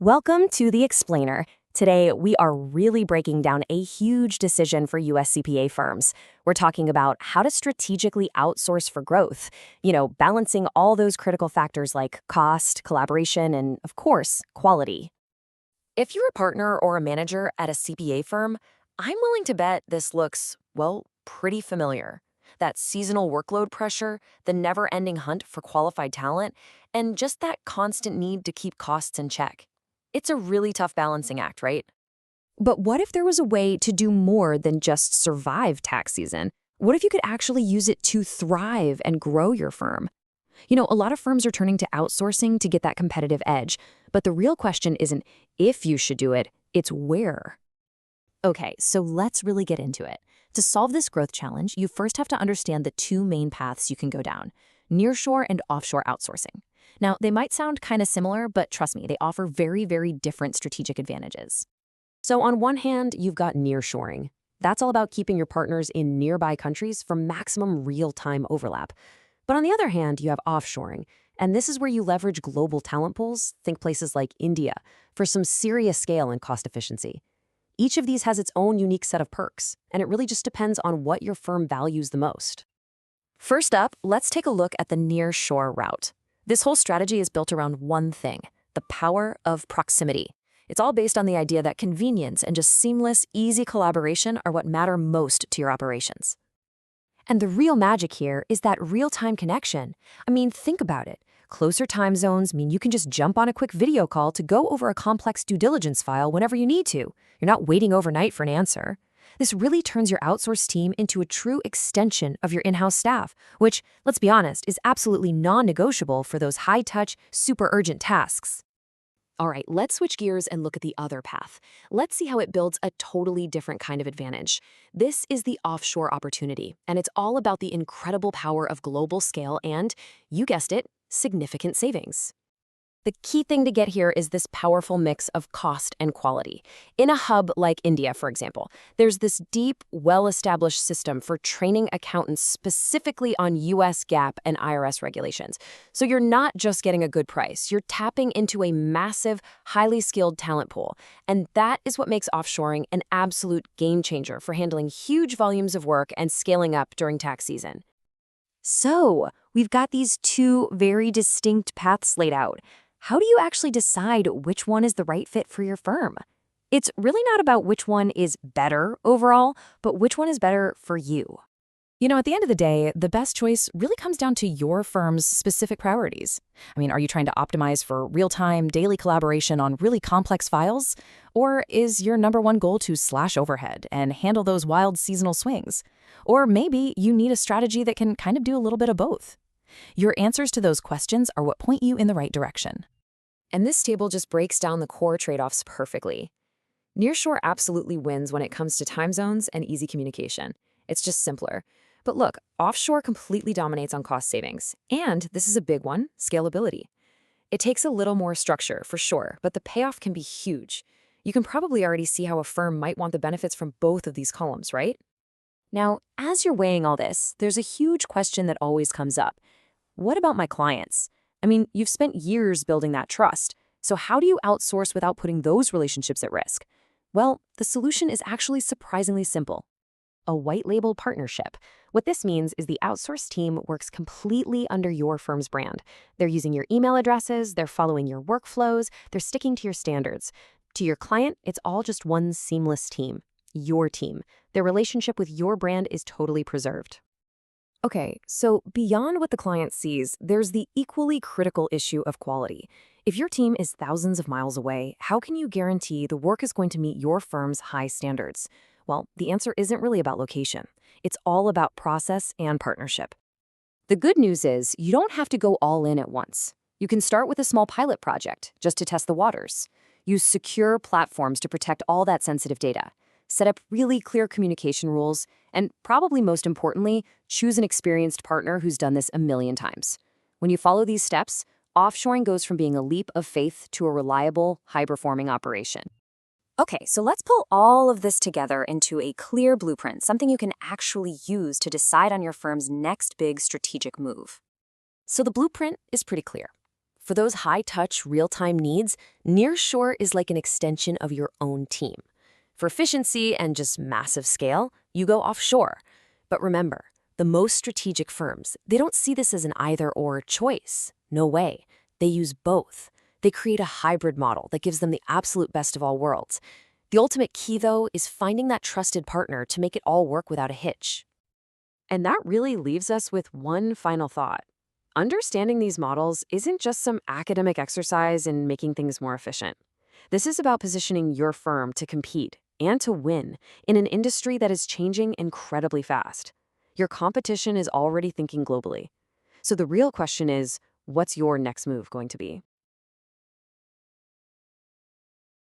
Welcome to The Explainer. Today, we are really breaking down a huge decision for US CPA firms. We're talking about how to strategically outsource for growth, balancing all those critical factors like cost, collaboration, and, of course, quality. If you're a partner or a manager at a CPA firm, I'm willing to bet this looks, well, pretty familiar. That seasonal workload pressure, the never-ending hunt for qualified talent, and just that constant need to keep costs in check. It's a really tough balancing act, right? But what if there was a way to do more than just survive tax season? What if you could actually use it to thrive and grow your firm? A lot of firms are turning to outsourcing to get that competitive edge, but the real question isn't if you should do it, it's where. Okay, so let's really get into it. To solve this growth challenge, you first have to understand the two main paths you can go down: nearshore and offshore outsourcing. Now, they might sound kind of similar, but trust me, they offer very, very different strategic advantages. So on one hand, you've got nearshoring. That's all about keeping your partners in nearby countries for maximum real-time overlap. But on the other hand, you have offshoring, and this is where you leverage global talent pools, think places like India, for some serious scale and cost efficiency. Each of these has its own unique set of perks, and it really just depends on what your firm values the most. First up, let's take a look at the nearshore route. This whole strategy is built around one thing: the power of proximity. It's all based on the idea that convenience and just seamless, easy collaboration are what matter most to your operations. And the real magic here is that real-time connection. I mean, think about it. Closer time zones mean you can just jump on a quick video call to go over a complex due diligence file whenever you need to. You're not waiting overnight for an answer. This really turns your outsourced team into a true extension of your in-house staff, which, let's be honest, is absolutely non-negotiable for those high-touch, super urgent tasks. All right, let's switch gears and look at the other path. Let's see how it builds a totally different kind of advantage. This is the offshore opportunity, and it's all about the incredible power of global scale and, you guessed it, significant savings. The key thing to get here is this powerful mix of cost and quality. In a hub like India, for example, there's this deep, well-established system for training accountants specifically on US GAAP and IRS regulations. So you're not just getting a good price, you're tapping into a massive, highly skilled talent pool. And that is what makes offshoring an absolute game changer for handling huge volumes of work and scaling up during tax season. So, we've got these two very distinct paths laid out. How do you actually decide which one is the right fit for your firm? It's really not about which one is better overall, but which one is better for you. At the end of the day, the best choice really comes down to your firm's specific priorities. Are you trying to optimize for real-time, daily collaboration on really complex files? Or is your number one goal to slash overhead and handle those wild seasonal swings? Or maybe you need a strategy that can kind of do a little bit of both. Your answers to those questions are what point you in the right direction. And this table just breaks down the core trade-offs perfectly. Nearshore absolutely wins when it comes to time zones and easy communication. It's just simpler. But look, offshore completely dominates on cost savings. And this is a big one: scalability. It takes a little more structure, for sure, but the payoff can be huge. You can probably already see how a firm might want the benefits from both of these columns, right? Now, as you're weighing all this, there's a huge question that always comes up. What about my clients? You've spent years building that trust. So how do you outsource without putting those relationships at risk? Well, the solution is actually surprisingly simple: a white-label partnership. What this means is the outsourced team works completely under your firm's brand. They're using your email addresses, they're following your workflows, they're sticking to your standards. To your client, it's all just one seamless team, your team. Their relationship with your brand is totally preserved. Okay, so beyond what the client sees, there's the equally critical issue of quality. If your team is thousands of miles away, how can you guarantee the work is going to meet your firm's high standards? Well, the answer isn't really about location. It's all about process and partnership. The good news is you don't have to go all in at once. You can start with a small pilot project just to test the waters. Use secure platforms to protect all that sensitive data. Set up really clear communication rules, and probably most importantly, choose an experienced partner who's done this a million times. When you follow these steps, offshoring goes from being a leap of faith to a reliable, high-performing operation. Okay, so let's pull all of this together into a clear blueprint, something you can actually use to decide on your firm's next big strategic move. So the blueprint is pretty clear. For those high-touch, real-time needs, Nearshore is like an extension of your own team. For efficiency and just massive scale, you go offshore. But remember, the most strategic firms, they don't see this as an either-or choice. No way. They use both. They create a hybrid model that gives them the absolute best of all worlds. The ultimate key, though, is finding that trusted partner to make it all work without a hitch. And that really leaves us with one final thought. Understanding these models isn't just some academic exercise in making things more efficient. This is about positioning your firm to compete and to win in an industry that is changing incredibly fast. Your competition is already thinking globally. So the real question is, what's your next move going to be?